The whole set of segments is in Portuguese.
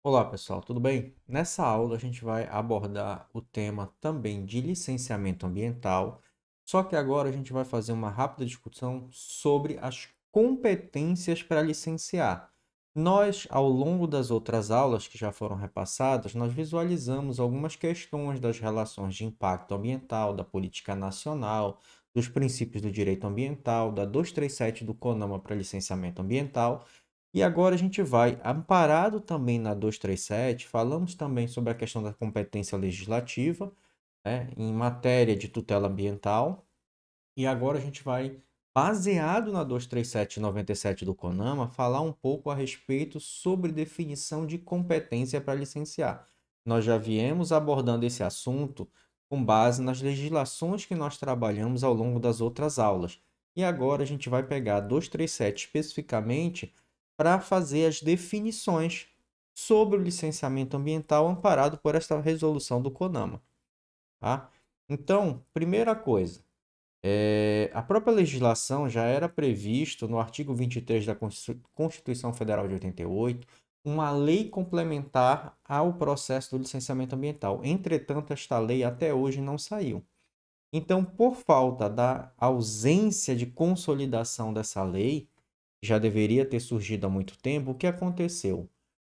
Olá pessoal, tudo bem? Nessa aula a gente vai abordar o tema também de licenciamento ambiental, só que agora a gente vai fazer uma rápida discussão sobre as competências para licenciar. Nós, ao longo das outras aulas que já foram repassadas, nós visualizamos algumas questões das relações de impacto ambiental, da política nacional, dos princípios do direito ambiental, da 237 do CONAMA para licenciamento ambiental. E agora a gente vai, amparado também na 237, falamos também sobre a questão da competência legislativa, né, em matéria de tutela ambiental. E agora a gente vai, baseado na 237 e 97 do CONAMA, falar um pouco a respeito sobre definição de competência para licenciar. Nós já viemos abordando esse assunto com base nas legislações que nós trabalhamos ao longo das outras aulas. E agora a gente vai pegar a 237 especificamente para fazer as definições sobre o licenciamento ambiental amparado por esta resolução do CONAMA, tá? Então, primeira coisa, a própria legislação já era previsto no artigo 23 da Constituição Federal de 88 uma lei complementar ao processo do licenciamento ambiental. Entretanto, esta lei até hoje não saiu. Então, por falta da ausência de consolidação dessa lei, já deveria ter surgido há muito tempo, o que aconteceu?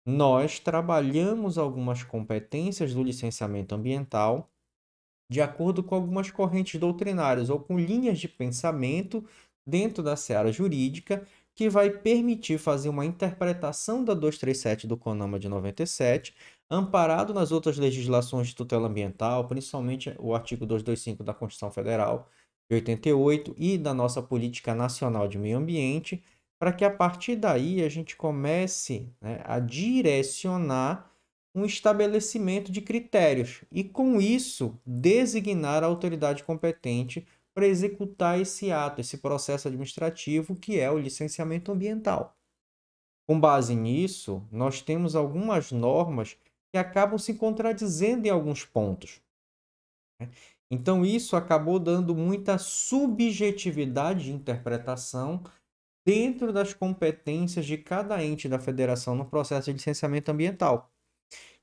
Nós trabalhamos algumas competências do licenciamento ambiental de acordo com algumas correntes doutrinárias ou com linhas de pensamento dentro da seara jurídica que vai permitir fazer uma interpretação da 237 do CONAMA de 97, amparado nas outras legislações de tutela ambiental, principalmente o artigo 225 da Constituição Federal de 88 e da nossa Política Nacional de Meio Ambiente, para que a partir daí a gente comece, né, a direcionar um estabelecimento de critérios e, com isso, designar a autoridade competente para executar esse ato, esse processo administrativo que é o licenciamento ambiental. Com base nisso, nós temos algumas normas que acabam se contradizendo em alguns pontos, né? Então, isso acabou dando muita subjetividade de interpretação dentro das competências de cada ente da federação no processo de licenciamento ambiental.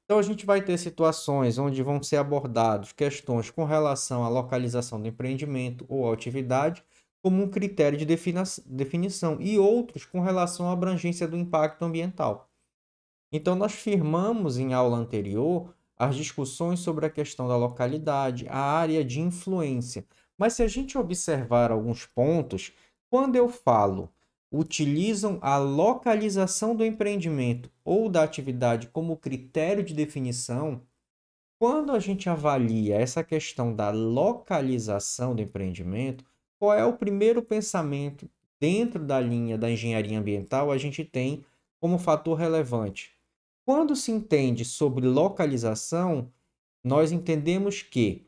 Então, a gente vai ter situações onde vão ser abordados questões com relação à localização do empreendimento ou atividade como um critério de definição e outros com relação à abrangência do impacto ambiental. Então, nós firmamos em aula anterior as discussões sobre a questão da localidade, a área de influência. Mas se a gente observar alguns pontos, quando eu falo utilizam a localização do empreendimento ou da atividade como critério de definição, quando a gente avalia essa questão da localização do empreendimento, qual é o primeiro pensamento dentro da linha da engenharia ambiental a gente tem como fator relevante? Quando se entende sobre localização, nós entendemos que,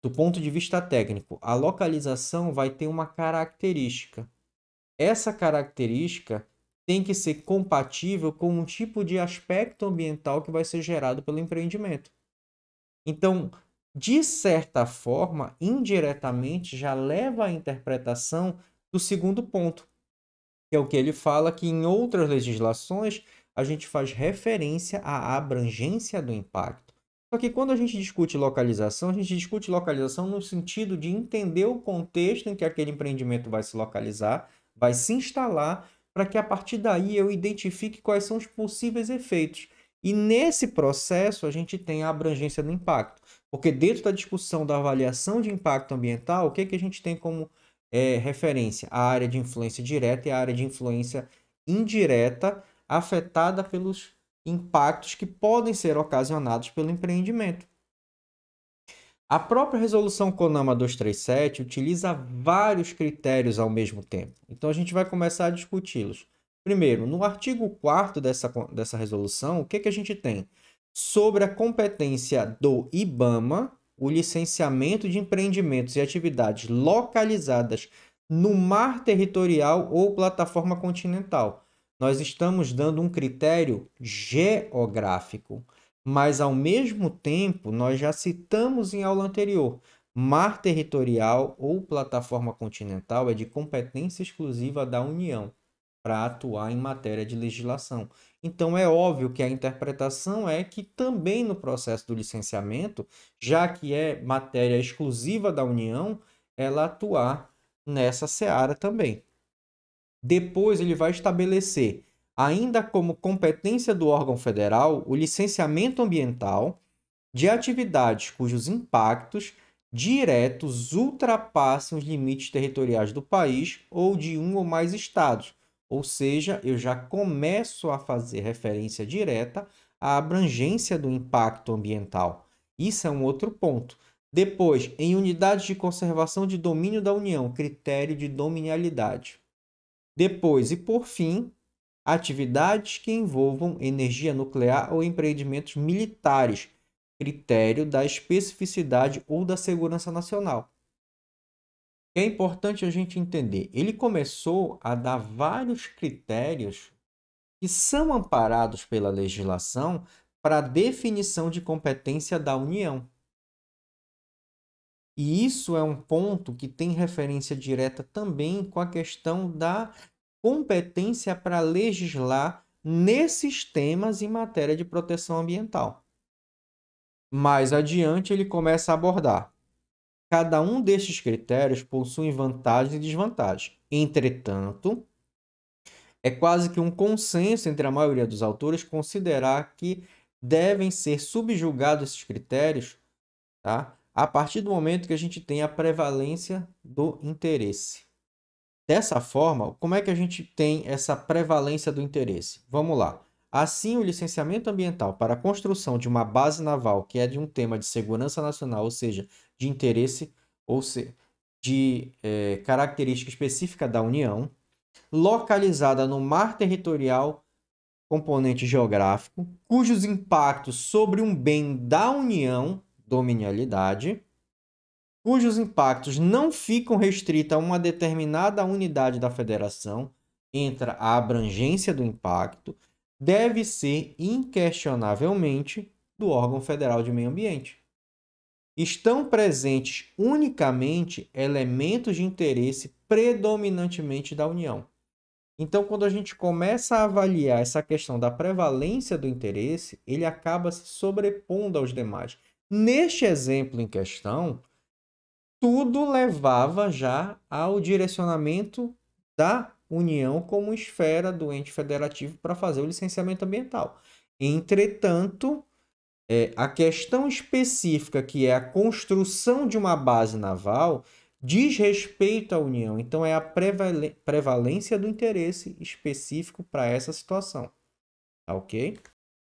do ponto de vista técnico, a localização vai ter uma característica. Essa característica tem que ser compatível com um tipo de aspecto ambiental que vai ser gerado pelo empreendimento. Então, de certa forma, indiretamente, já leva à interpretação do segundo ponto, que é o que ele fala que em outras legislações a gente faz referência à abrangência do impacto. Só que quando a gente discute localização no sentido de entender o contexto em que aquele empreendimento vai se localizar, vai se instalar, para que a partir daí eu identifique quais são os possíveis efeitos. E nesse processo a gente tem a abrangência do impacto. Porque dentro da discussão da avaliação de impacto ambiental, o que, que a gente tem como referência? A área de influência direta e a área de influência indireta afetada pelos impactos que podem ser ocasionados pelo empreendimento. A própria resolução CONAMA 237 utiliza vários critérios ao mesmo tempo. Então a gente vai começar a discuti-los. Primeiro, no artigo 4º dessa resolução, o que, que a gente tem? Sobre a competência do IBAMA, o licenciamento de empreendimentos e atividades localizadas no mar territorial ou plataforma continental. Nós estamos dando um critério geográfico. Mas, ao mesmo tempo, nós já citamos em aula anterior, mar territorial ou plataforma continental é de competência exclusiva da União para atuar em matéria de legislação. Então, é óbvio que a interpretação é que também no processo do licenciamento, já que é matéria exclusiva da União, ela atuar nessa seara também. Depois, ele vai estabelecer, ainda como competência do órgão federal, o licenciamento ambiental de atividades cujos impactos diretos ultrapassem os limites territoriais do país ou de um ou mais estados. Ou seja, eu já começo a fazer referência direta à abrangência do impacto ambiental. Isso é um outro ponto. Depois, em unidades de conservação de domínio da União, critério de dominialidade. Depois, e por fim, atividades que envolvam energia nuclear ou empreendimentos militares, critério da especificidade ou da segurança nacional. É importante a gente entender, ele começou a dar vários critérios que são amparados pela legislação para a definição de competência da União. E isso é um ponto que tem referência direta também com a questão da competência para legislar nesses temas em matéria de proteção ambiental. Mais adiante, ele começa a abordar. Cada um destes critérios possui vantagens e desvantagens. Entretanto, é quase que um consenso entre a maioria dos autores considerar que devem ser subjugados esses critérios, tá? A partir do momento que a gente tem a prevalência do interesse. Dessa forma, como é que a gente tem essa prevalência do interesse? Vamos lá. Assim, o licenciamento ambiental para a construção de uma base naval, que é de um tema de segurança nacional, ou seja, de interesse, ou seja, de característica específica da União, localizada no mar territorial, componente geográfico, cujos impactos sobre um bem da União, dominialidade, cujos impactos não ficam restritos a uma determinada unidade da federação, entra a abrangência do impacto, deve ser inquestionavelmente do órgão federal de meio ambiente. Estão presentes unicamente elementos de interesse predominantemente da União. Então, quando a gente começa a avaliar essa questão da prevalência do interesse, ele acaba se sobrepondo aos demais. Neste exemplo em questão, tudo levava já ao direcionamento da União como esfera do ente federativo para fazer o licenciamento ambiental. Entretanto, a questão específica, que é a construção de uma base naval, diz respeito à União. Então, é a prevalência do interesse específico para essa situação. Tá ok?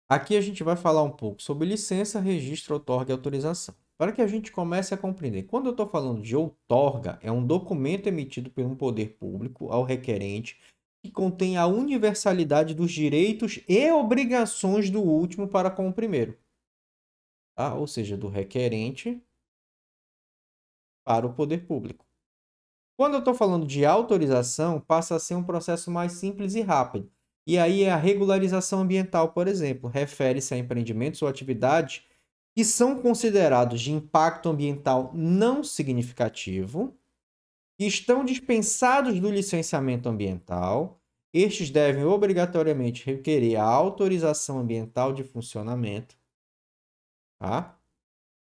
Aqui a gente vai falar um pouco sobre licença, registro, outorga e autorização. Para que a gente comece a compreender, quando eu estou falando de outorga, é um documento emitido por um poder público ao requerente que contém a universalidade dos direitos e obrigações do último para com o primeiro. Tá? Ou seja, do requerente para o poder público. Quando eu estou falando de autorização, passa a ser um processo mais simples e rápido. E aí é a regularização ambiental, por exemplo, refere-se a empreendimentos ou atividades que são considerados de impacto ambiental não significativo, que estão dispensados do licenciamento ambiental. Estes devem obrigatoriamente requerer a autorização ambiental de funcionamento. Tá?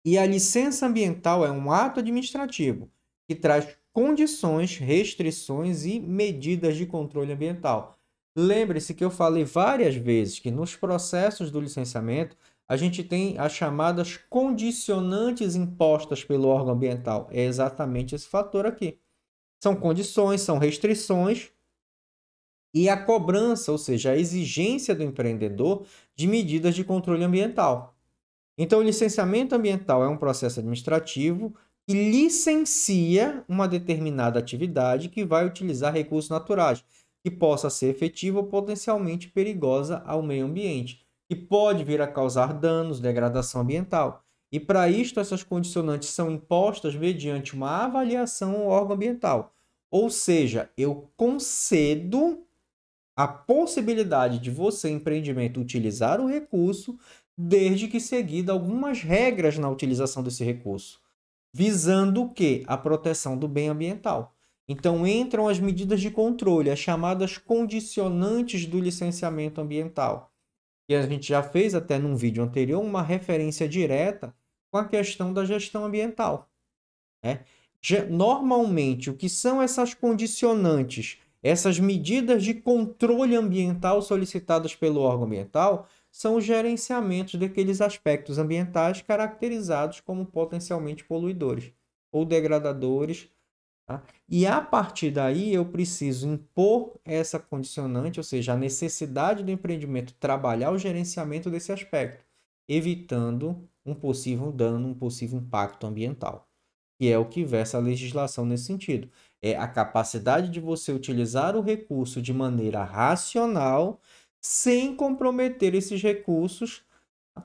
E a licença ambiental é um ato administrativo que traz condições, restrições e medidas de controle ambiental. Lembre-se que eu falei várias vezes que nos processos do licenciamento a gente tem as chamadas condicionantes impostas pelo órgão ambiental. É exatamente esse fator aqui. São condições, são restrições e a cobrança, ou seja, a exigência do empreendedor de medidas de controle ambiental. Então, o licenciamento ambiental é um processo administrativo que licencia uma determinada atividade que vai utilizar recursos naturais, que possa ser efetiva ou potencialmente perigosa ao meio ambiente, que pode vir a causar danos, degradação ambiental. E para isto, essas condicionantes são impostas mediante uma avaliação ao órgão ambiental. Ou seja, eu concedo a possibilidade de você, empreendimento, utilizar o recurso, desde que seguida algumas regras na utilização desse recurso, visando o quê? A proteção do bem ambiental. Então, entram as medidas de controle, as chamadas condicionantes do licenciamento ambiental. que a gente já fez até num vídeo anterior uma referência direta com a questão da gestão ambiental, né? Normalmente, o que são essas condicionantes, essas medidas de controle ambiental solicitadas pelo órgão ambiental, são os gerenciamentos daqueles aspectos ambientais caracterizados como potencialmente poluidores ou degradadores, tá? E a partir daí eu preciso impor essa condicionante, ou seja, a necessidade do empreendimento trabalhar o gerenciamento desse aspecto, evitando um possível dano, um possível impacto ambiental. E é o que versa a legislação nesse sentido. É a capacidade de você utilizar o recurso de maneira racional, sem comprometer esses recursos,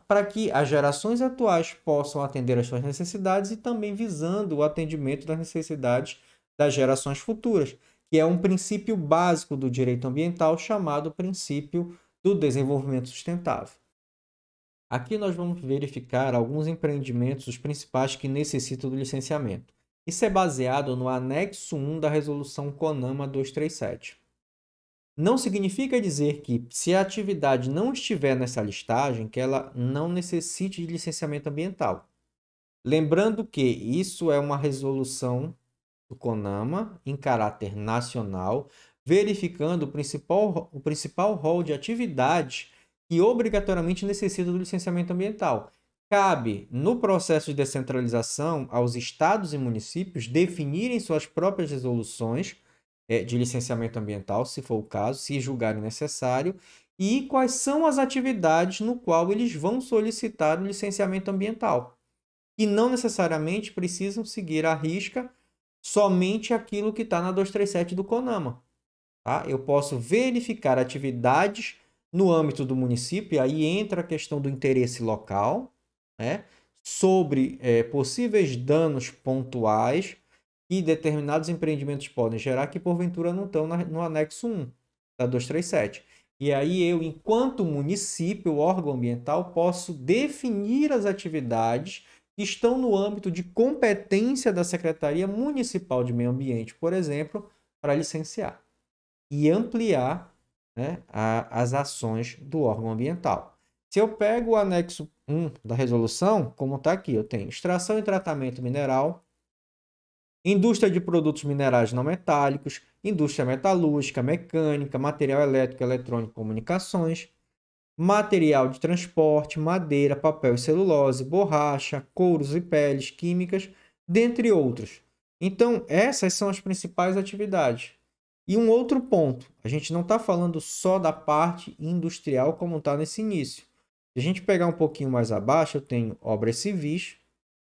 para que as gerações atuais possam atender às suas necessidades e também visando o atendimento das necessidades das gerações futuras, que é um princípio básico do direito ambiental chamado princípio do desenvolvimento sustentável. Aqui nós vamos verificar alguns empreendimentos, os principais que necessitam do licenciamento. Isso é baseado no anexo 1 da Resolução CONAMA 237. Não significa dizer que, se a atividade não estiver nessa listagem, que ela não necessite de licenciamento ambiental. Lembrando que isso é uma resolução do CONAMA em caráter nacional, verificando o principal rol de atividades que obrigatoriamente necessitam do licenciamento ambiental. Cabe, no processo de descentralização, aos estados e municípios definirem suas próprias resoluções de licenciamento ambiental, se for o caso, se julgarem necessário, e quais são as atividades no qual eles vão solicitar o licenciamento ambiental. E não necessariamente precisam seguir à risca somente aquilo que está na 237 do CONAMA. Tá? Eu posso verificar atividades no âmbito do município, e aí entra a questão do interesse local, né? Sobre possíveis danos pontuais que determinados empreendimentos podem gerar que porventura não estão no anexo 1 da 237. E aí eu, enquanto município, órgão ambiental, posso definir as atividades que estão no âmbito de competência da Secretaria Municipal de Meio Ambiente, por exemplo, para licenciar e ampliar, né, as ações do órgão ambiental. Se eu pego o anexo 1 da resolução, como está aqui, eu tenho extração e tratamento mineral, indústria de produtos minerais não metálicos, indústria metalúrgica, mecânica, material elétrico, eletrônico e comunicações, material de transporte, madeira, papel e celulose, borracha, couros e peles químicas, dentre outros. Então, essas são as principais atividades. E um outro ponto, a gente não está falando só da parte industrial como está nesse início. Se a gente pegar um pouquinho mais abaixo, eu tenho obras civis,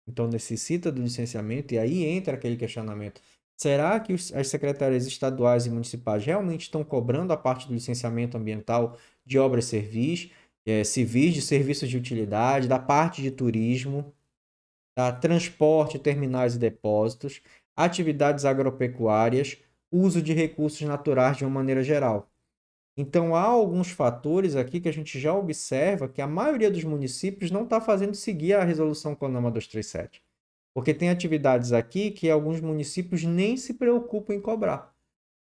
então necessita do licenciamento, e aí entra aquele questionamento. Será que as secretarias estaduais e municipais realmente estão cobrando a parte do licenciamento ambiental de obras civis, de serviços de utilidade, da parte de turismo, da transporte, terminais e depósitos, atividades agropecuárias, uso de recursos naturais de uma maneira geral? Então, há alguns fatores aqui que a gente já observa que a maioria dos municípios não está fazendo seguir a resolução CONAMA 237. Porque tem atividades aqui que alguns municípios nem se preocupam em cobrar.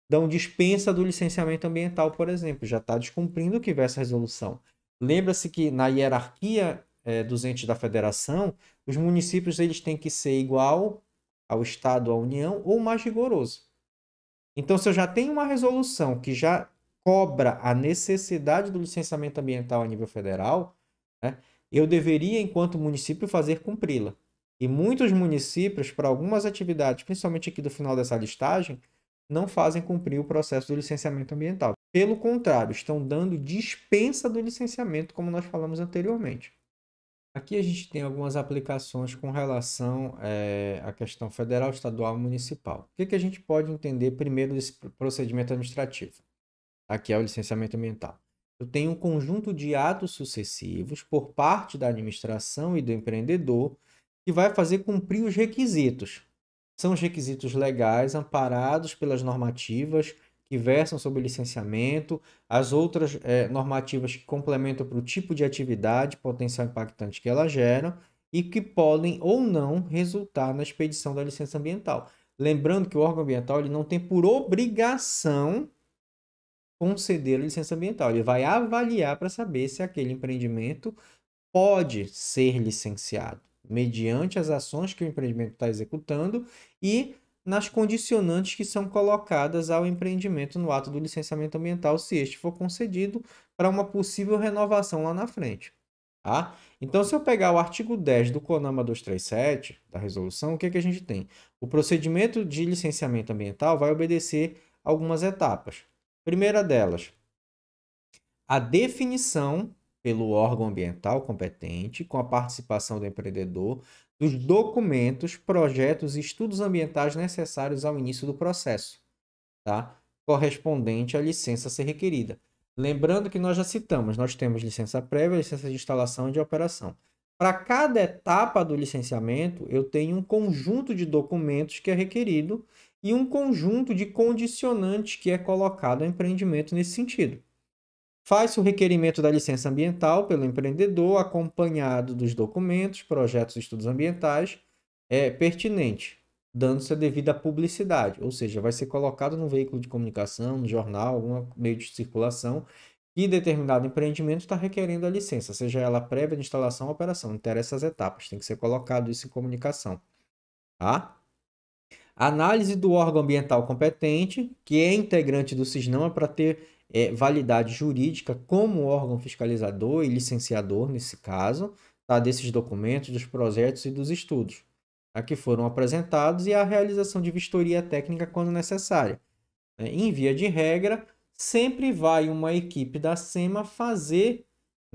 Dão dispensa do licenciamento ambiental, por exemplo, já está descumprindo o que vê essa resolução. Lembra-se que na hierarquia dos entes da federação, os municípios eles têm que ser igual ao Estado, à União, ou mais rigoroso. Então, se eu já tenho uma resolução que já cobra a necessidade do licenciamento ambiental a nível federal, né, eu deveria, enquanto município, fazer cumpri-la. E muitos municípios, para algumas atividades, principalmente aqui do final dessa listagem, não fazem cumprir o processo do licenciamento ambiental. Pelo contrário, estão dando dispensa do licenciamento, como nós falamos anteriormente. Aqui a gente tem algumas aplicações com relação à questão federal, estadual e municipal. O que a gente pode entender primeiro desse procedimento administrativo? Aqui é o licenciamento ambiental. Eu tenho um conjunto de atos sucessivos por parte da administração e do empreendedor que vai fazer cumprir os requisitos. São os requisitos legais amparados pelas normativas que versam sobre licenciamento, as outras normativas que complementam para o tipo de atividade potencial impactante que ela gera e que podem ou não resultar na expedição da licença ambiental. Lembrando que o órgão ambiental ele não tem por obrigação conceder a licença ambiental. Ele vai avaliar para saber se aquele empreendimento pode ser licenciado, mediante as ações que o empreendimento está executando e nas condicionantes que são colocadas ao empreendimento no ato do licenciamento ambiental, se este for concedido para uma possível renovação lá na frente. Tá? Então, se eu pegar o artigo 10 do CONAMA 237, da resolução, o que que a gente tem? O procedimento de licenciamento ambiental vai obedecer algumas etapas. Primeira delas, a definição pelo órgão ambiental competente, com a participação do empreendedor, dos documentos, projetos e estudos ambientais necessários ao início do processo, tá? Correspondente à licença a ser requerida. Lembrando que nós já citamos, nós temos licença prévia, licença de instalação e de operação. Para cada etapa do licenciamento, eu tenho um conjunto de documentos que é requerido e um conjunto de condicionantes que é colocado ao empreendimento nesse sentido. Faz-se o requerimento da licença ambiental pelo empreendedor, acompanhado dos documentos, projetos e estudos ambientais pertinentes, dando-se a devida publicidade, ou seja, vai ser colocado no veículo de comunicação, no jornal, algum meio de circulação, e determinado empreendimento está requerendo a licença, seja ela prévia de instalação ou operação, não interessa as etapas, tem que ser colocado isso em comunicação. Tá? Análise do órgão ambiental competente, que é integrante do CISNAMA para ter validade jurídica como órgão fiscalizador e licenciador, nesse caso, tá? Desses documentos, dos projetos e dos estudos que foram apresentados e a realização de vistoria técnica quando necessária. Em via de regra, sempre vai uma equipe da SEMA fazer,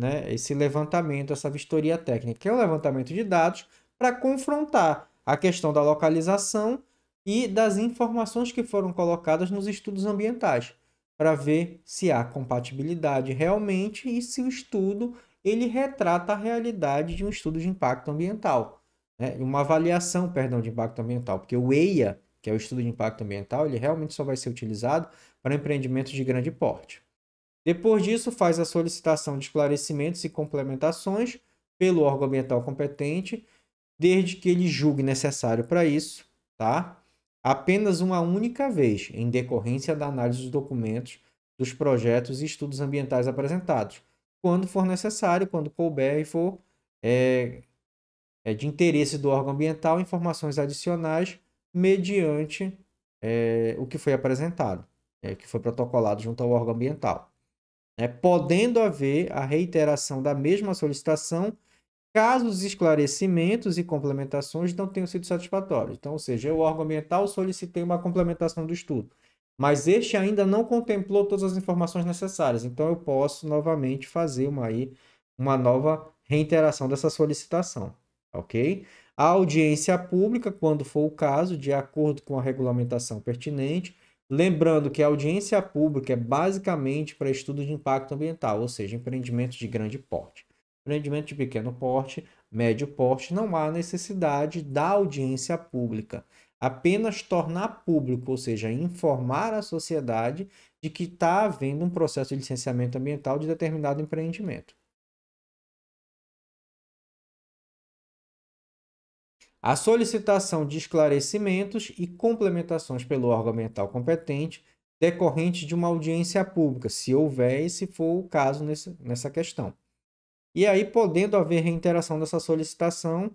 né, esse levantamento, essa vistoria técnica, que é o levantamento de dados para confrontar a questão da localização e das informações que foram colocadas nos estudos ambientais, para ver se há compatibilidade realmente e se o estudo ele retrata a realidade de um estudo de impacto ambiental, né? Uma avaliação, perdão, de impacto ambiental, porque o EIA, que é o estudo de impacto ambiental, ele realmente só vai ser utilizado para empreendimentos de grande porte. Depois disso, faz a solicitação de esclarecimentos e complementações pelo órgão ambiental competente, desde que ele julgue necessário para isso, tá? Apenas uma única vez, em decorrência da análise dos documentos, dos projetos e estudos ambientais apresentados, quando for necessário, quando couber e for de interesse do órgão ambiental, informações adicionais mediante o que foi apresentado, que foi protocolado junto ao órgão ambiental. Podendo haver a reiteração da mesma solicitação caso os esclarecimentos e complementações não tenham sido satisfatórios. Então, ou seja, eu, o órgão ambiental, solicitei uma complementação do estudo, mas este ainda não contemplou todas as informações necessárias. Então, eu posso novamente fazer uma nova reiteração dessa solicitação, ok? A audiência pública, quando for o caso, de acordo com a regulamentação pertinente, lembrando que a audiência pública é basicamente para estudo de impacto ambiental, ou seja, empreendimentos de grande porte. Empreendimento de pequeno porte, médio porte, não há necessidade da audiência pública. Apenas tornar público, ou seja, informar a sociedade de que está havendo um processo de licenciamento ambiental de determinado empreendimento. A solicitação de esclarecimentos e complementações pelo órgão ambiental competente decorrente de uma audiência pública, se houver e se for o caso nessa questão. E aí, podendo haver reiteração dessa solicitação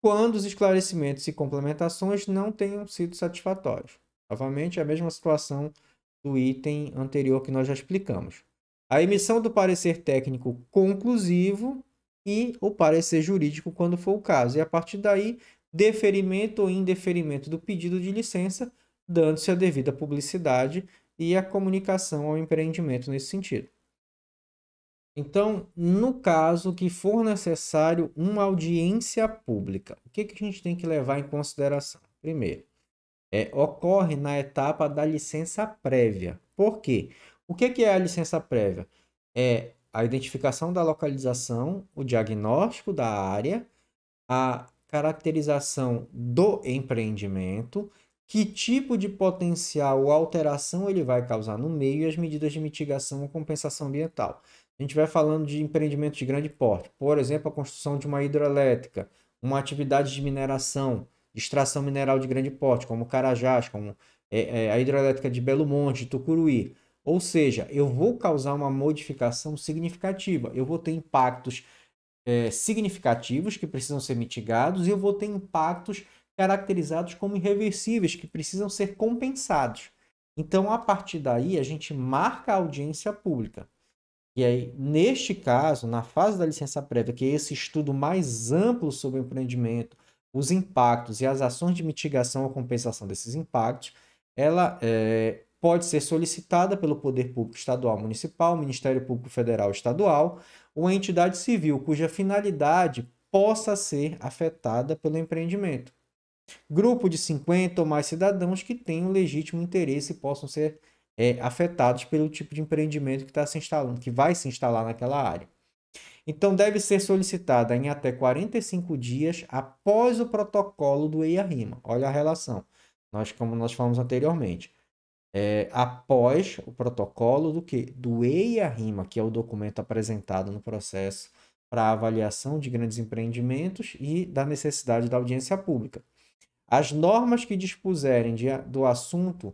quando os esclarecimentos e complementações não tenham sido satisfatórios. Novamente, a mesma situação do item anterior que nós já explicamos. A emissão do parecer técnico conclusivo e o parecer jurídico quando for o caso. E a partir daí, deferimento ou indeferimento do pedido de licença, dando-se a devida publicidade e a comunicação ao empreendimento nesse sentido. Então, no caso que for necessário uma audiência pública, o que a gente tem que levar em consideração? Primeiro, ocorre na etapa da licença prévia. Por quê? O que é a licença prévia? É a identificação da localização, o diagnóstico da área, a caracterização do empreendimento, que tipo de potencial ou alteração ele vai causar no meio e as medidas de mitigação ou compensação ambiental. A gente vai falando de empreendimentos de grande porte, por exemplo, a construção de uma hidrelétrica, uma atividade de mineração, de extração mineral de grande porte, como Carajás, como a hidrelétrica de Belo Monte, Tucuruí. Ou seja, eu vou causar uma modificação significativa, eu vou ter impactos significativos que precisam ser mitigados e eu vou ter impactos caracterizados como irreversíveis que precisam ser compensados. Então, a partir daí, a gente marca a audiência pública. E aí, neste caso, na fase da licença prévia, que é esse estudo mais amplo sobre o empreendimento, os impactos e as ações de mitigação ou compensação desses impactos, ela pode ser solicitada pelo Poder Público Estadual, Municipal, Ministério Público Federal, Estadual, ou entidade civil cuja finalidade possa ser afetada pelo empreendimento. Grupo de 50 ou mais cidadãos que tenham legítimo interesse e possam ser afetados pelo tipo de empreendimento que está se instalando, que vai se instalar naquela área. Então, deve ser solicitada em até 45 dias após o protocolo do EIA-RIMA. Olha a relação. Como nós falamos anteriormente. Após o protocolo do quê? Do EIA-RIMA, que é o documento apresentado no processo para avaliação de grandes empreendimentos e da necessidade da audiência pública. As normas que dispuserem do assunto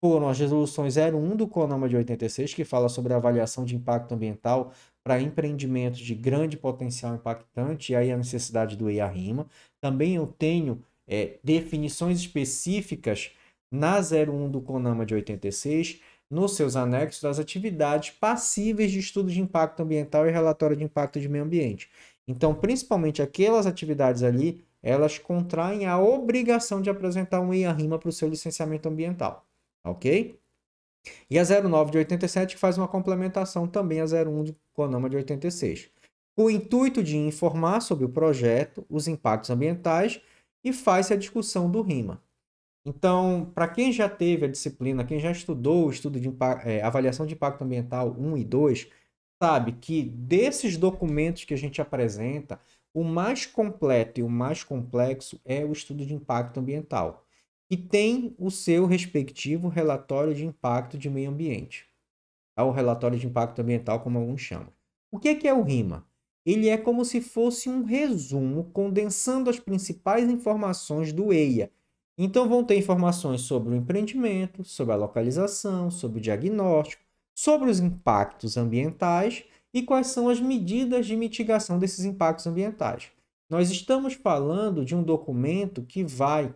foram as resoluções 01 do CONAMA de 86, que fala sobre a avaliação de impacto ambiental para empreendimentos de grande potencial impactante, e aí a necessidade do EIA-RIMA. Também eu tenho definições específicas na 01 do CONAMA de 86, nos seus anexos das atividades passíveis de estudo de impacto ambiental e relatório de impacto de meio ambiente. Então, principalmente aquelas atividades ali, elas contraem a obrigação de apresentar um EIA-RIMA para o seu licenciamento ambiental, ok? E a 09 de 87 que faz uma complementação também a 01 do CONAMA de 86, com o intuito de informar sobre o projeto, os impactos ambientais e faz-se a discussão do RIMA. Então, para quem já teve a disciplina, quem já estudou o estudo de avaliação de impacto ambiental 1 e 2, sabe que desses documentos que a gente apresenta, o mais completo e o mais complexo é o estudo de impacto ambiental, que tem o seu respectivo relatório de impacto de meio ambiente. O relatório de impacto ambiental, como alguns chamam. O que é o RIMA? Ele é como se fosse um resumo condensando as principais informações do EIA. Então vão ter informações sobre o empreendimento, sobre a localização, sobre o diagnóstico, sobre os impactos ambientais e quais são as medidas de mitigação desses impactos ambientais. Nós estamos falando de um documento que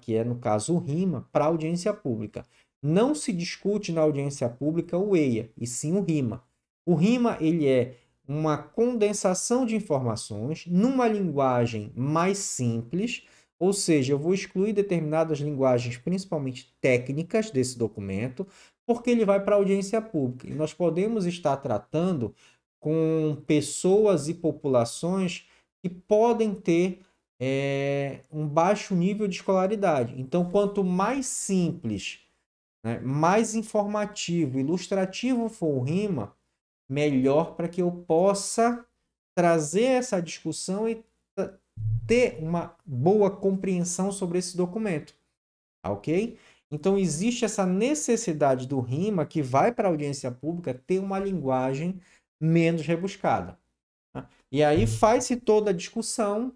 é no caso o RIMA, para audiência pública. Não se discute na audiência pública o EIA, e sim o RIMA. O RIMA ele é uma condensação de informações numa linguagem mais simples, ou seja, eu vou excluir determinadas linguagens, principalmente técnicas, desse documento, porque ele vai para a audiência pública. E nós podemos estar tratando com pessoas e populações que podem ter um baixo nível de escolaridade. Então, quanto mais simples, né, mais informativo, ilustrativo for o RIMA, melhor para que eu possa trazer essa discussão e ter uma boa compreensão sobre esse documento, ok? Então, existe essa necessidade do RIMA, que vai para a audiência pública, ter uma linguagem menos rebuscada. Tá? E aí faz-se toda a discussão,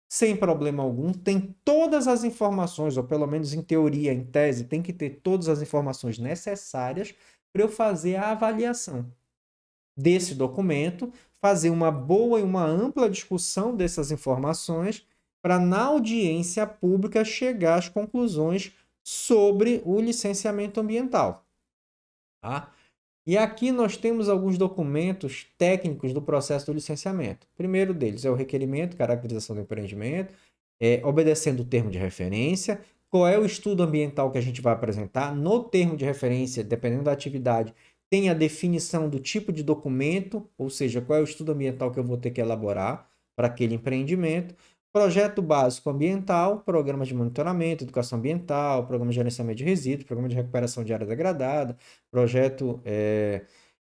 sem problema algum, tem todas as informações, ou pelo menos em teoria, em tese, tem que ter todas as informações necessárias para eu fazer a avaliação desse documento, fazer uma boa e uma ampla discussão dessas informações para, na audiência pública, chegar às conclusões sobre o licenciamento ambiental. Tá? E aqui nós temos alguns documentos técnicos do processo do licenciamento. O primeiro deles é o requerimento, caracterização do empreendimento, obedecendo o termo de referência, qual é o estudo ambiental que a gente vai apresentar. No termo de referência, dependendo da atividade, tem a definição do tipo de documento, ou seja, qual é o estudo ambiental que eu vou ter que elaborar para aquele empreendimento. Projeto básico ambiental, programas de monitoramento, educação ambiental, programa de gerenciamento de resíduos, programa de recuperação de área degradada, projeto...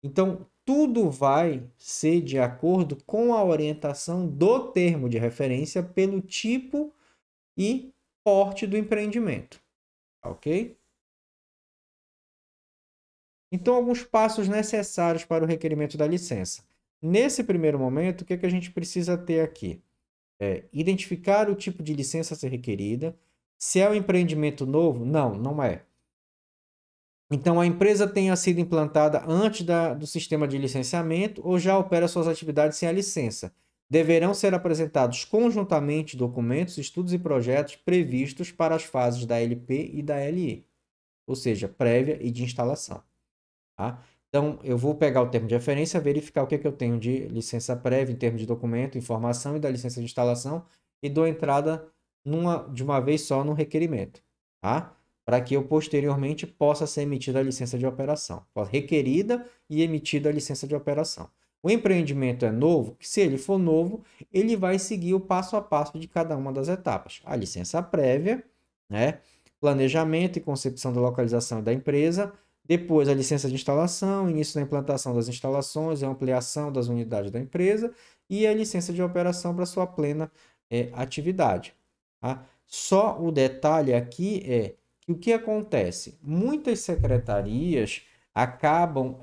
Então, tudo vai ser de acordo com a orientação do termo de referência pelo tipo e porte do empreendimento. Ok? Então, alguns passos necessários para o requerimento da licença. Nesse primeiro momento, o que a gente precisa ter aqui? Identificar o tipo de licença a ser requerida. Se é um empreendimento novo, não é. Então, a empresa tenha sido implantada antes do sistema de licenciamento ou já opera suas atividades sem a licença. Deverão ser apresentados conjuntamente documentos, estudos e projetos previstos para as fases da LP e da LE, ou seja, prévia e de instalação. Tá? Então, eu vou pegar o termo de referência, verificar o que eu tenho de licença prévia em termos de documento, informação e da licença de instalação e dou entrada de uma vez só no requerimento, tá? Para que eu posteriormente possa ser emitida a licença de operação. Requerida e emitida a licença de operação. O empreendimento é novo, que se ele for novo, ele vai seguir o passo a passo de cada uma das etapas. A licença prévia, né? Planejamento e concepção da localização da empresa, depois a licença de instalação, início da implantação das instalações, a ampliação das unidades da empresa e a licença de operação para sua plena atividade. Tá? Só o detalhe aqui é que o que acontece? Muitas secretarias acabam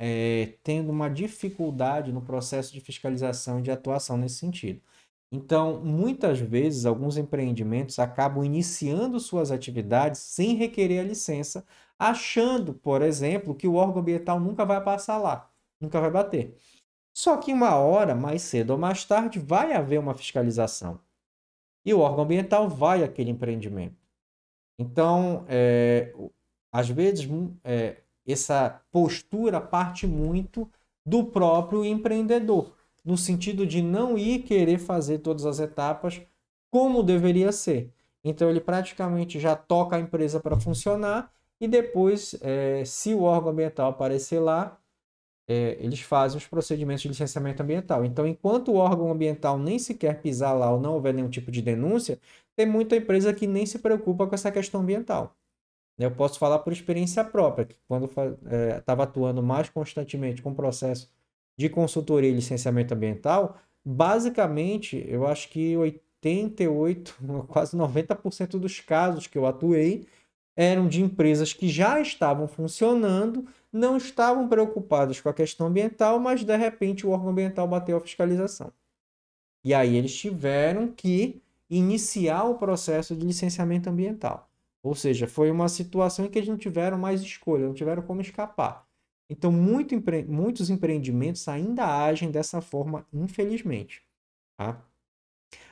tendo uma dificuldade no processo de fiscalização e de atuação nesse sentido. Então, muitas vezes, alguns empreendimentos acabam iniciando suas atividades sem requerer a licença, achando, por exemplo, que o órgão ambiental nunca vai passar lá, nunca vai bater. Só que uma hora, mais cedo ou mais tarde, vai haver uma fiscalização. E o órgão ambiental vai àquele empreendimento. Então, às vezes, essa postura parte muito do próprio empreendedor, no sentido de não ir querer fazer todas as etapas como deveria ser. Então, ele praticamente já toca a empresa para funcionar e depois, se o órgão ambiental aparecer lá, eles fazem os procedimentos de licenciamento ambiental. Então, enquanto o órgão ambiental nem sequer pisar lá ou não houver nenhum tipo de denúncia, tem muita empresa que nem se preocupa com essa questão ambiental. Eu posso falar por experiência própria, que quando estava atuando mais constantemente com o processo de consultoria e licenciamento ambiental, basicamente, eu acho que 88, quase 90% dos casos que eu atuei eram de empresas que já estavam funcionando, não estavam preocupadas com a questão ambiental, mas de repente o órgão ambiental bateu a fiscalização. E aí eles tiveram que iniciar o processo de licenciamento ambiental. Ou seja, foi uma situação em que eles não tiveram mais escolha, não tiveram como escapar. Então, muitos empreendimentos ainda agem dessa forma, infelizmente. Tá?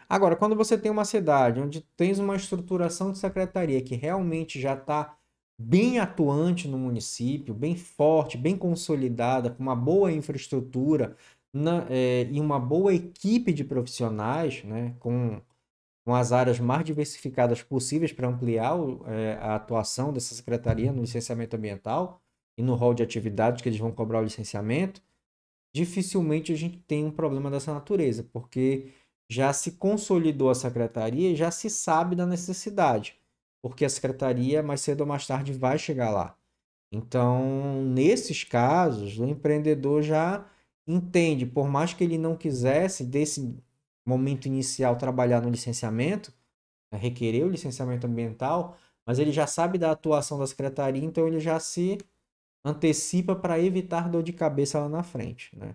Agora, quando você tem uma cidade onde tens uma estruturação de secretaria que realmente já está bem atuante no município, bem forte, bem consolidada, com uma boa infraestrutura e uma boa equipe de profissionais, né, com as áreas mais diversificadas possíveis para ampliar a atuação dessa secretaria no licenciamento ambiental e no rol de atividades que eles vão cobrar o licenciamento, dificilmente a gente tem um problema dessa natureza, porque já se consolidou a secretaria e já se sabe da necessidade, porque a secretaria, mais cedo ou mais tarde, vai chegar lá. Então, nesses casos, o empreendedor já entende, por mais que ele não quisesse, desse momento inicial, trabalhar no licenciamento, requerer o licenciamento ambiental, mas ele já sabe da atuação da secretaria, então ele já se antecipa para evitar dor de cabeça lá na frente, né?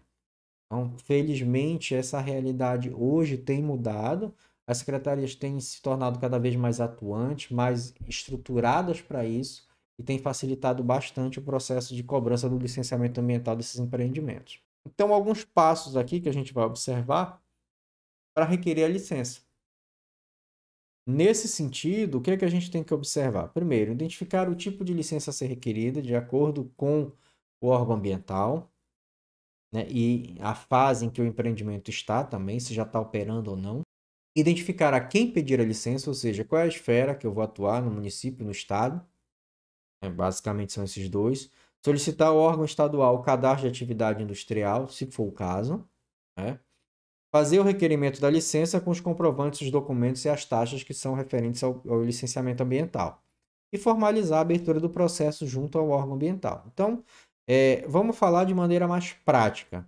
Então, felizmente, essa realidade hoje tem mudado. As secretarias têm se tornado cada vez mais atuantes, mais estruturadas para isso e tem facilitado bastante o processo de cobrança do licenciamento ambiental desses empreendimentos. Então, alguns passos aqui que a gente vai observar para requerer a licença. Nesse sentido, o que é que a gente tem que observar? Primeiro, identificar o tipo de licença a ser requerida de acordo com o órgão ambiental, né, e a fase em que o empreendimento está também, se já está operando ou não. Identificar a quem pedir a licença, ou seja, qual é a esfera que eu vou atuar no município, no estado. Basicamente são esses dois. Solicitar ao órgão estadual o cadastro de atividade industrial, se for o caso. Né? Fazer o requerimento da licença com os comprovantes dos documentos e as taxas que são referentes ao licenciamento ambiental. E formalizar a abertura do processo junto ao órgão ambiental. Então, vamos falar de maneira mais prática.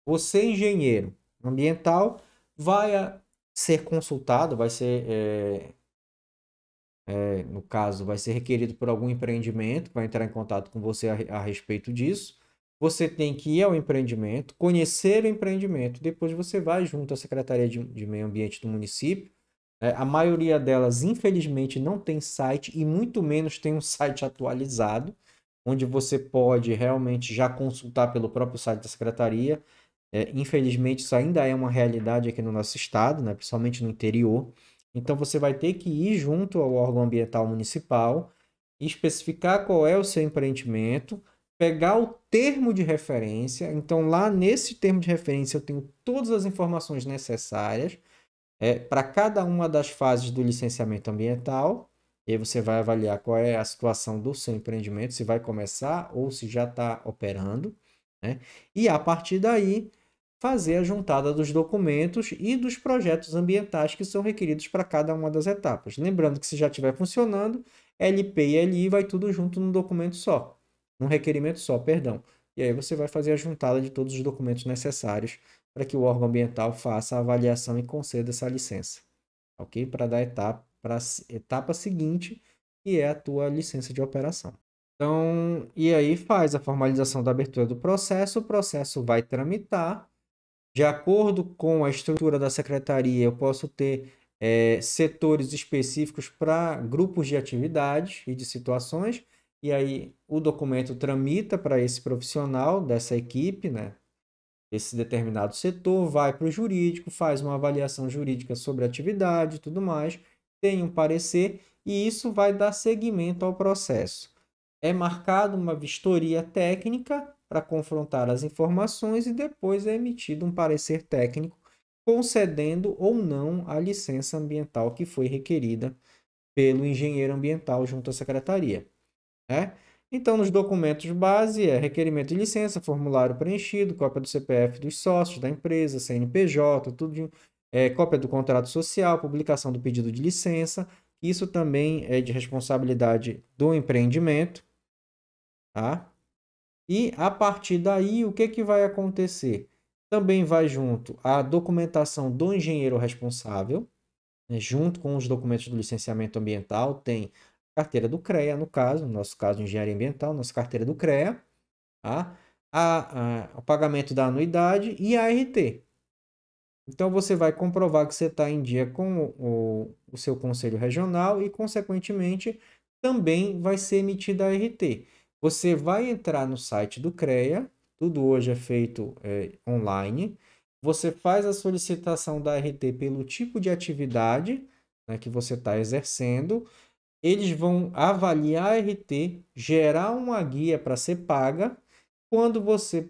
Você, engenheiro ambiental, vai ser consultado, vai ser, no caso, vai ser requerido por algum empreendimento, vai entrar em contato com você a respeito disso. Você tem que ir ao empreendimento, conhecer o empreendimento, depois você vai junto à Secretaria de Meio Ambiente do município. A maioria delas, infelizmente, não tem site e muito menos tem um site atualizado. onde você pode realmente já consultar pelo próprio site da secretaria. Infelizmente, isso ainda é uma realidade aqui no nosso estado, né? Principalmente no interior. Então, você vai ter que ir junto ao órgão ambiental municipal, especificar qual é o seu empreendimento, pegar o termo de referência. Então, lá nesse termo de referência, eu tenho todas as informações necessárias para cada uma das fases do licenciamento ambiental. E aí você vai avaliar qual é a situação do seu empreendimento, se vai começar ou se já está operando, né? E a partir daí, fazer a juntada dos documentos e dos projetos ambientais que são requeridos para cada uma das etapas. Lembrando que se já estiver funcionando, LP e LI vai tudo junto num documento só, num requerimento só, perdão. E aí você vai fazer a juntada de todos os documentos necessários para que o órgão ambiental faça a avaliação e conceda essa licença, ok? Para dar etapa para a etapa seguinte, que é a tua licença de operação. Então, e aí faz a formalização da abertura do processo, o processo vai tramitar. De acordo com a estrutura da secretaria, eu posso ter setores específicos para grupos de atividades e de situações, e aí o documento tramita para esse profissional dessa equipe, né? Esse determinado setor vai para o jurídico, faz uma avaliação jurídica sobre a atividade e tudo mais, tem um parecer e isso vai dar seguimento ao processo. É marcada uma vistoria técnica para confrontar as informações e depois é emitido um parecer técnico concedendo ou não a licença ambiental que foi requerida pelo engenheiro ambiental junto à secretaria, né? Então, nos documentos base é requerimento de licença, formulário preenchido, cópia do CPF dos sócios da empresa, CNPJ, tudo, cópia do contrato social, publicação do pedido de licença. Isso também é de responsabilidade do empreendimento, tá? E a partir daí, o que que vai acontecer? Também vai junto a documentação do engenheiro responsável, né? Junto com os documentos do licenciamento ambiental, tem carteira do CREA, no caso, no nosso caso, engenharia ambiental, nossa carteira do CREA, tá? O pagamento da anuidade e a RT. Então, você vai comprovar que você está em dia com o seu conselho regional e, consequentemente, também vai ser emitida a RT. Você vai entrar no site do CREA, tudo hoje é feito online. Você faz a solicitação da RT pelo tipo de atividade, né, que você está exercendo. Eles vão avaliar a RT, gerar uma guia para ser paga. Quando você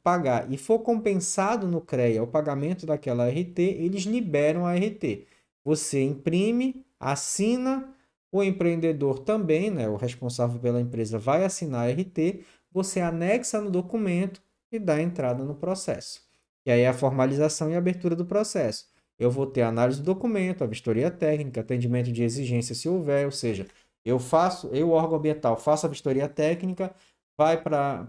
pagar e for compensado no CREA o pagamento daquela RT, eles liberam a RT. Você imprime, assina, o empreendedor também, né, o responsável pela empresa vai assinar a RT, você anexa no documento e dá entrada no processo. E aí a formalização e abertura do processo. Eu vou ter a análise do documento, a vistoria técnica, atendimento de exigência se houver, ou seja, eu, órgão ambiental, faço a vistoria técnica, vai para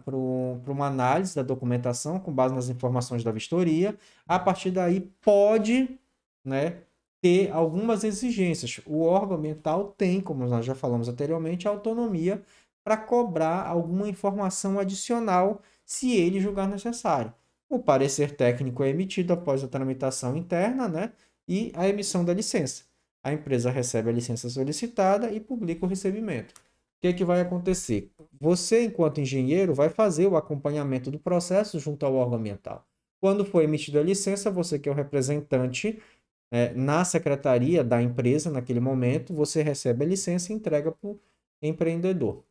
uma análise da documentação com base nas informações da vistoria. A partir daí, pode, né, ter algumas exigências. O órgão ambiental tem, como nós já falamos anteriormente, autonomia para cobrar alguma informação adicional se ele julgar necessário. O parecer técnico é emitido após a tramitação interna, né, e a emissão da licença. A empresa recebe a licença solicitada e publica o recebimento. O que é que vai acontecer? Você, enquanto engenheiro, vai fazer o acompanhamento do processo junto ao órgão ambiental. Quando for emitida a licença, você que é o representante na secretaria da empresa, naquele momento, você recebe a licença e entrega para o empreendedor.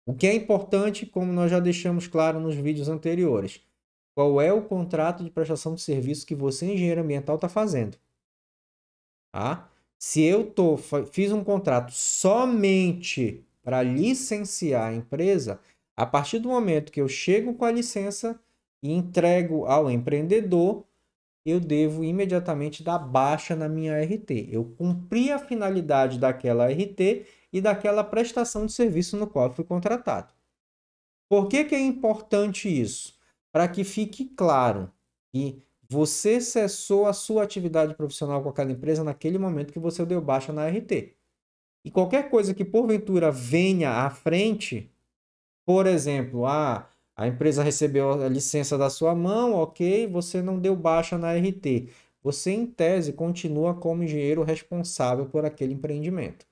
O que é importante, como nós já deixamos claro nos vídeos anteriores, qual é o contrato de prestação de serviço que você, engenheiro ambiental, está fazendo. Tá? Se eu fiz um contrato somente para licenciar a empresa, a partir do momento que eu chego com a licença e entrego ao empreendedor, eu devo imediatamente dar baixa na minha RT. Eu cumpri a finalidade daquela RT e daquela prestação de serviço no qual eu fui contratado. Por que que é importante isso? Para que fique claro que você cessou a sua atividade profissional com aquela empresa naquele momento que você deu baixa na RT. E qualquer coisa que porventura venha à frente, por exemplo, a empresa recebeu a licença da sua mão, ok, você não deu baixa na RT. Você, em tese, continua como engenheiro responsável por aquele empreendimento.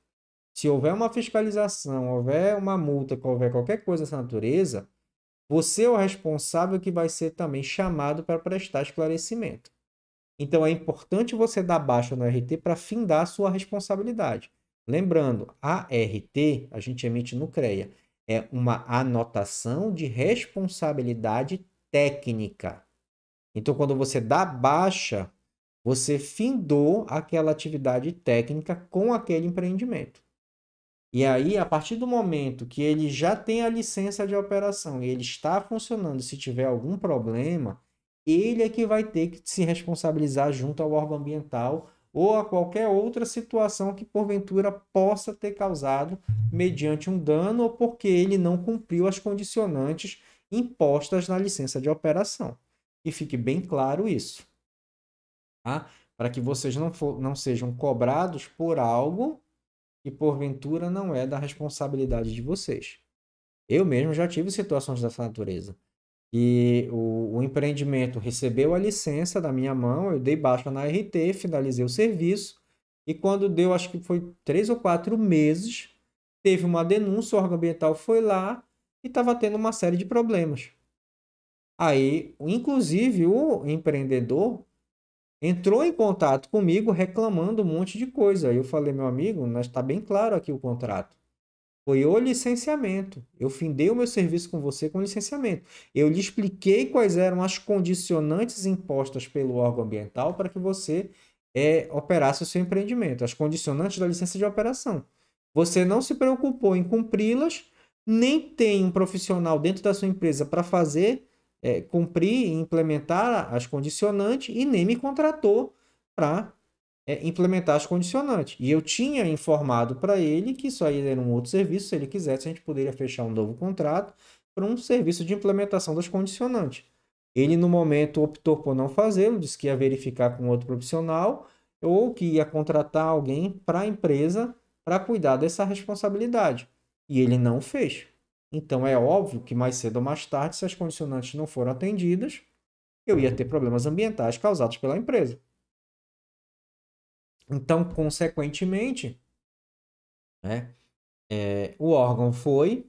Se houver uma fiscalização, houver uma multa, houver qualquer coisa dessa natureza, você é o responsável que vai ser também chamado para prestar esclarecimento. Então, é importante você dar baixa no RT para findar a sua responsabilidade. Lembrando, a RT, a gente emite no CREA, é uma anotação de responsabilidade técnica. Então, quando você dá baixa, você findou aquela atividade técnica com aquele empreendimento. E aí, a partir do momento que ele já tem a licença de operação e ele está funcionando, se tiver algum problema, ele é que vai ter que se responsabilizar junto ao órgão ambiental ou a qualquer outra situação que porventura possa ter causado mediante um dano ou porque ele não cumpriu as condicionantes impostas na licença de operação. E fique bem claro isso, tá? Para que vocês não sejam cobrados por algo que porventura não é da responsabilidade de vocês. Eu mesmo já tive situações dessa natureza. E o empreendimento recebeu a licença da minha mão, eu dei baixa na RT, finalizei o serviço, e quando deu, acho que foi 3 ou 4 meses, teve uma denúncia, o órgão ambiental foi lá e estava tendo uma série de problemas. Aí, inclusive, o empreendedor entrou em contato comigo reclamando um monte de coisa. Aí eu falei, meu amigo, mas está bem claro aqui o contrato. Foi o licenciamento. Eu findei o meu serviço com você com licenciamento. Eu lhe expliquei quais eram as condicionantes impostas pelo órgão ambiental para que você operasse o seu empreendimento. As condicionantes da licença de operação. Você não se preocupou em cumpri-las, nem tem um profissional dentro da sua empresa para fazer, cumprir e implementar as condicionantes e nem me contratou para implementar as condicionantes. E eu tinha informado para ele que isso aí era um outro serviço, se ele quisesse, a gente poderia fechar um novo contrato para um serviço de implementação das condicionantes. Ele, no momento, optou por não fazê-lo, disse que ia verificar com outro profissional ou que ia contratar alguém para a empresa para cuidar dessa responsabilidade. E ele não fez. Então, é óbvio que mais cedo ou mais tarde, se as condicionantes não foram atendidas, eu ia ter problemas ambientais causados pela empresa. Então, consequentemente, né, o órgão foi,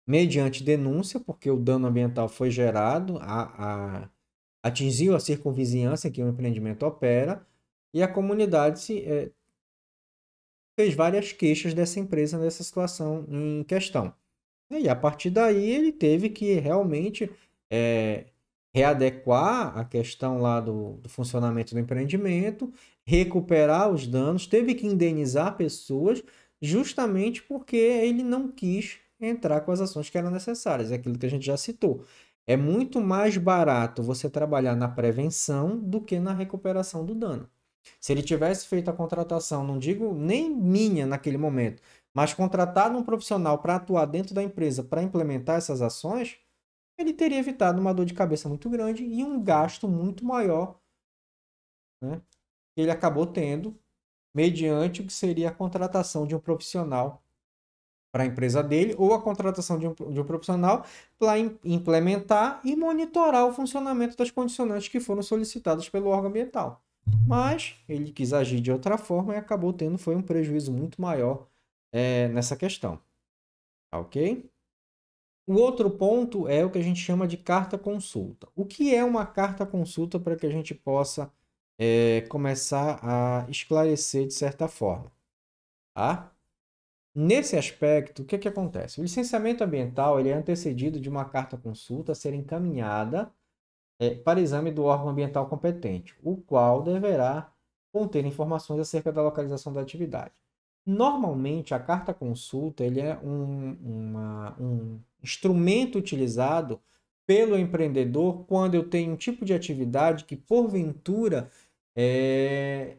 mediante denúncia, porque o dano ambiental foi gerado, atingiu a circunvizinhança que o empreendimento opera, e a comunidade fez várias queixas dessa empresa nessa situação em questão. E a partir daí ele teve que realmente readequar a questão lá do funcionamento do empreendimento, recuperar os danos, teve que indenizar pessoas justamente porque ele não quis entrar com as ações que eram necessárias. É aquilo que a gente já citou. É muito mais barato você trabalhar na prevenção do que na recuperação do dano. Se ele tivesse feito a contratação, não digo nem minha naquele momento, mas contratado um profissional para atuar dentro da empresa para implementar essas ações, ele teria evitado uma dor de cabeça muito grande e um gasto muito maior, né, que ele acabou tendo mediante o que seria a contratação de um profissional para a empresa dele ou a contratação de um profissional para implementar e monitorar o funcionamento das condicionantes que foram solicitadas pelo órgão ambiental. Mas ele quis agir de outra forma e acabou tendo foi um prejuízo muito maior nessa questão. Tá, ok? O outro ponto é o que a gente chama de carta consulta. O que é uma carta consulta para que a gente possa começar a esclarecer de certa forma? Tá? Nesse aspecto, o que, que acontece? O licenciamento ambiental ele é antecedido de uma carta consulta a ser encaminhada para exame do órgão ambiental competente, o qual deverá conter informações acerca da localização da atividade. Normalmente, a carta consulta ele é um instrumento utilizado pelo empreendedor quando eu tenho um tipo de atividade que, porventura,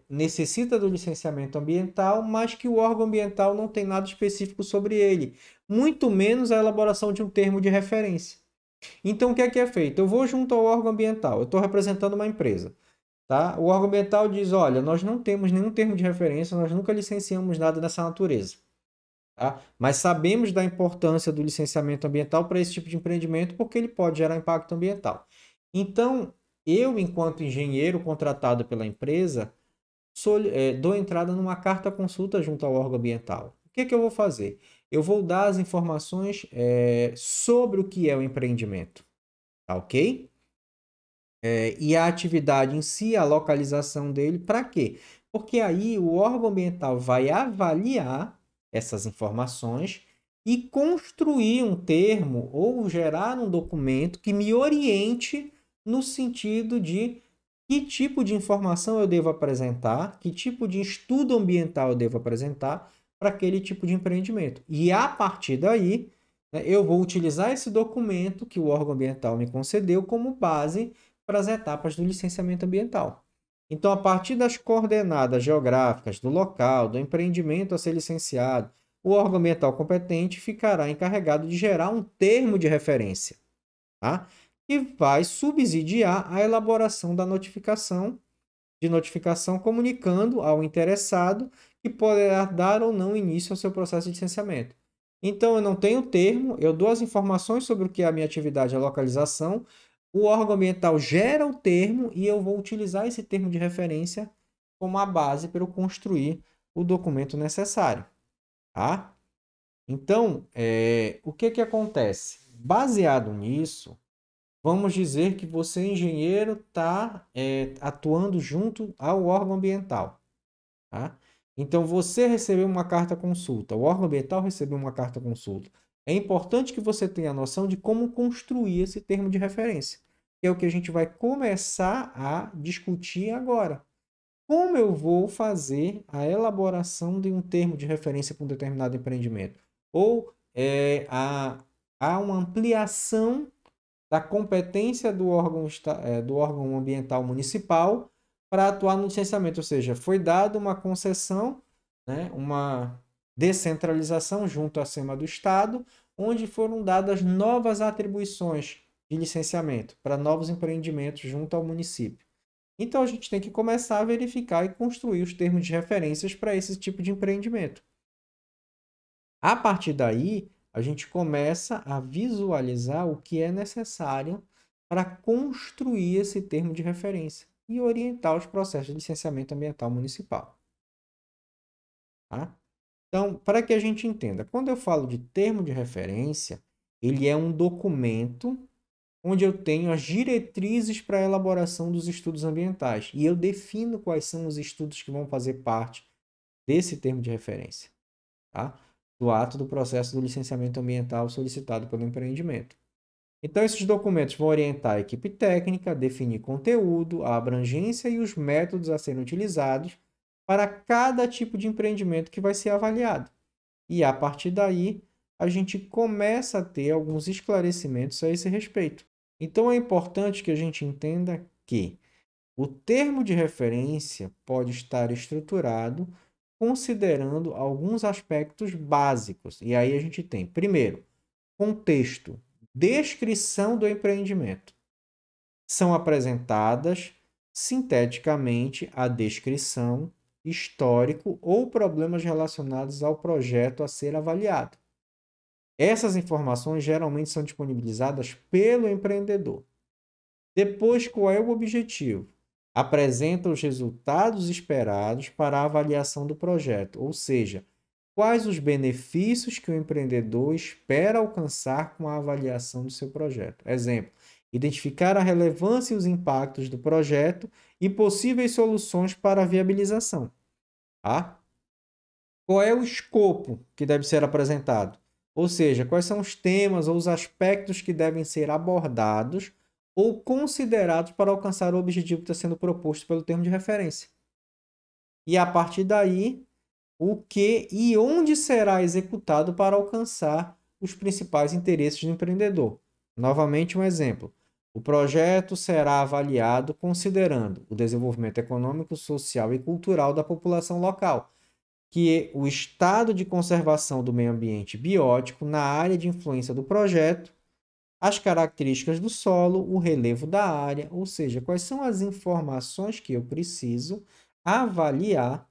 necessita do licenciamento ambiental, mas que o órgão ambiental não tem nada específico sobre ele, muito menos a elaboração de um termo de referência. Então, o que é feito? Eu vou junto ao órgão ambiental, eu estou representando uma empresa. Tá? O órgão ambiental diz, olha, nós não temos nenhum termo de referência, nós nunca licenciamos nada dessa natureza. Tá? Mas sabemos da importância do licenciamento ambiental para esse tipo de empreendimento porque ele pode gerar impacto ambiental. Então, eu, enquanto engenheiro contratado pela empresa, dou entrada numa carta consulta junto ao órgão ambiental. que eu vou fazer? Eu vou dar as informações sobre o que é o empreendimento, tá ok? E a atividade em si, a localização dele, para quê? Porque aí o órgão ambiental vai avaliar essas informações e construir um termo ou gerar um documento que me oriente no sentido de que tipo de informação eu devo apresentar, que tipo de estudo ambiental eu devo apresentar para aquele tipo de empreendimento. E a partir daí, né, eu vou utilizar esse documento que o órgão ambiental me concedeu como base para as etapas do licenciamento ambiental. Então, a partir das coordenadas geográficas do local, do empreendimento a ser licenciado, o órgão ambiental competente ficará encarregado de gerar um termo de referência, tá? Que vai subsidiar a elaboração da notificação, comunicando ao interessado que poderá dar ou não início ao seu processo de licenciamento. Então, eu não tenho termo, eu dou as informações sobre o que é a minha atividade, a localização, o órgão ambiental gera o termo e eu vou utilizar esse termo de referência como a base para eu construir o documento necessário, tá? Então, o que acontece? Baseado nisso, vamos dizer que você, engenheiro, está atuando junto ao órgão ambiental, tá? Então, você recebeu uma carta consulta, o órgão ambiental recebeu uma carta consulta. É importante que você tenha a noção de como construir esse termo de referência, que é o que a gente vai começar a discutir agora. Como eu vou fazer a elaboração de um termo de referência para um determinado empreendimento? Ou há uma ampliação da competência do órgão ambiental municipal para atuar no licenciamento, ou seja, foi dada uma concessão, né, uma descentralização junto à SEMA do Estado, onde foram dadas novas atribuições de licenciamento para novos empreendimentos junto ao município. Então a gente tem que começar a verificar e construir os termos de referências para esse tipo de empreendimento. A partir daí, a gente começa a visualizar o que é necessário para construir esse termo de referência e orientar os processos de licenciamento ambiental municipal. Tá? Então, para que a gente entenda, quando eu falo de termo de referência, ele é um documento onde eu tenho as diretrizes para a elaboração dos estudos ambientais e eu defino quais são os estudos que vão fazer parte desse termo de referência, tá? Do ato do processo do licenciamento ambiental solicitado pelo empreendimento. Então, esses documentos vão orientar a equipe técnica, definir conteúdo, a abrangência e os métodos a serem utilizados para cada tipo de empreendimento que vai ser avaliado. E a partir daí, a gente começa a ter alguns esclarecimentos a esse respeito. Então, é importante que a gente entenda que o termo de referência pode estar estruturado considerando alguns aspectos básicos. E aí a gente tem, primeiro, contexto, descrição do empreendimento. São apresentadas sinteticamente a descrição, histórico ou problemas relacionados ao projeto a ser avaliado. Essas informações geralmente são disponibilizadas pelo empreendedor. Depois, qual é o objetivo? Apresenta os resultados esperados para a avaliação do projeto, ou seja, quais os benefícios que o empreendedor espera alcançar com a avaliação do seu projeto. Exemplo, identificar a relevância e os impactos do projeto e possíveis soluções para a viabilização. Tá? Qual é o escopo que deve ser apresentado? Ou seja, quais são os temas ou os aspectos que devem ser abordados ou considerados para alcançar o objetivo que está sendo proposto pelo termo de referência. E a partir daí, o que e onde será executado para alcançar os principais interesses do empreendedor. Novamente, um exemplo. O projeto será avaliado considerando o desenvolvimento econômico, social e cultural da população local, que é o estado de conservação do meio ambiente biótico na área de influência do projeto, as características do solo, o relevo da área, ou seja, quais são as informações que eu preciso avaliar.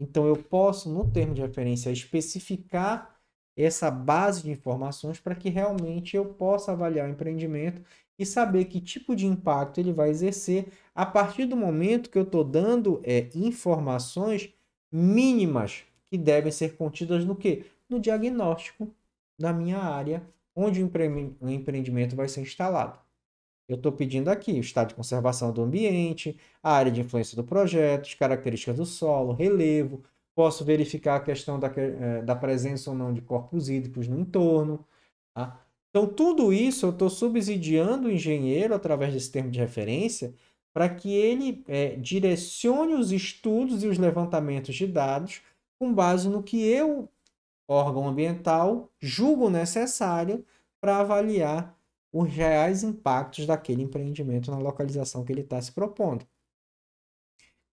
Então, eu posso, no termo de referência, especificar essa base de informações para que realmente eu possa avaliar o empreendimento e saber que tipo de impacto ele vai exercer a partir do momento que eu estou dando informações mínimas que devem ser contidas no quê? No diagnóstico da minha área, onde o empreendimento vai ser instalado. Eu estou pedindo aqui o estado de conservação do ambiente, a área de influência do projeto, as características do solo, relevo. Posso verificar a questão da presença ou não de corpos hídricos no entorno. Tá? Então, tudo isso eu estou subsidiando o engenheiro, através desse termo de referência, para que ele direcione os estudos e os levantamentos de dados com base no que eu, órgão ambiental, julgo necessário para avaliar os reais impactos daquele empreendimento na localização que ele está se propondo.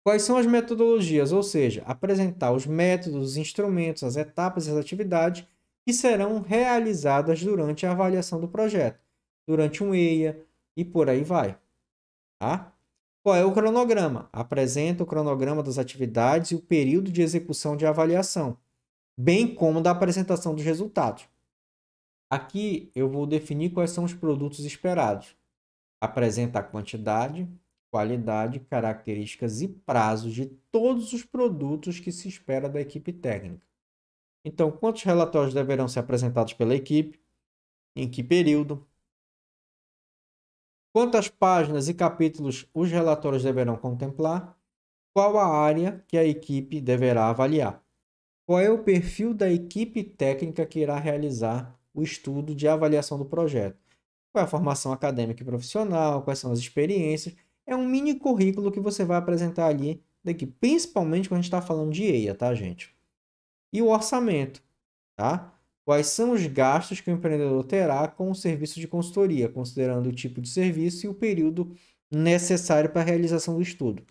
Quais são as metodologias? Ou seja, apresentar os métodos, os instrumentos, as etapas e as atividades que serão realizadas durante a avaliação do projeto, durante um EIA e por aí vai. Tá? Qual é o cronograma? Apresenta o cronograma das atividades e o período de execução de avaliação, bem como da apresentação dos resultados. Aqui eu vou definir quais são os produtos esperados. Apresenta a quantidade, qualidade, características e prazos de todos os produtos que se espera da equipe técnica. Então, quantos relatórios deverão ser apresentados pela equipe? Em que período? Quantas páginas e capítulos os relatórios deverão contemplar? Qual a área que a equipe deverá avaliar? Qual é o perfil da equipe técnica que irá realizar o estudo de avaliação do projeto? Qual é a formação acadêmica e profissional? Quais são as experiências? É um mini currículo que você vai apresentar ali, daqui, principalmente quando a gente está falando de EIA, tá, gente? E o orçamento, tá? Quais são os gastos que o empreendedor terá com o serviço de consultoria, considerando o tipo de serviço e o período necessário para a realização do estudo.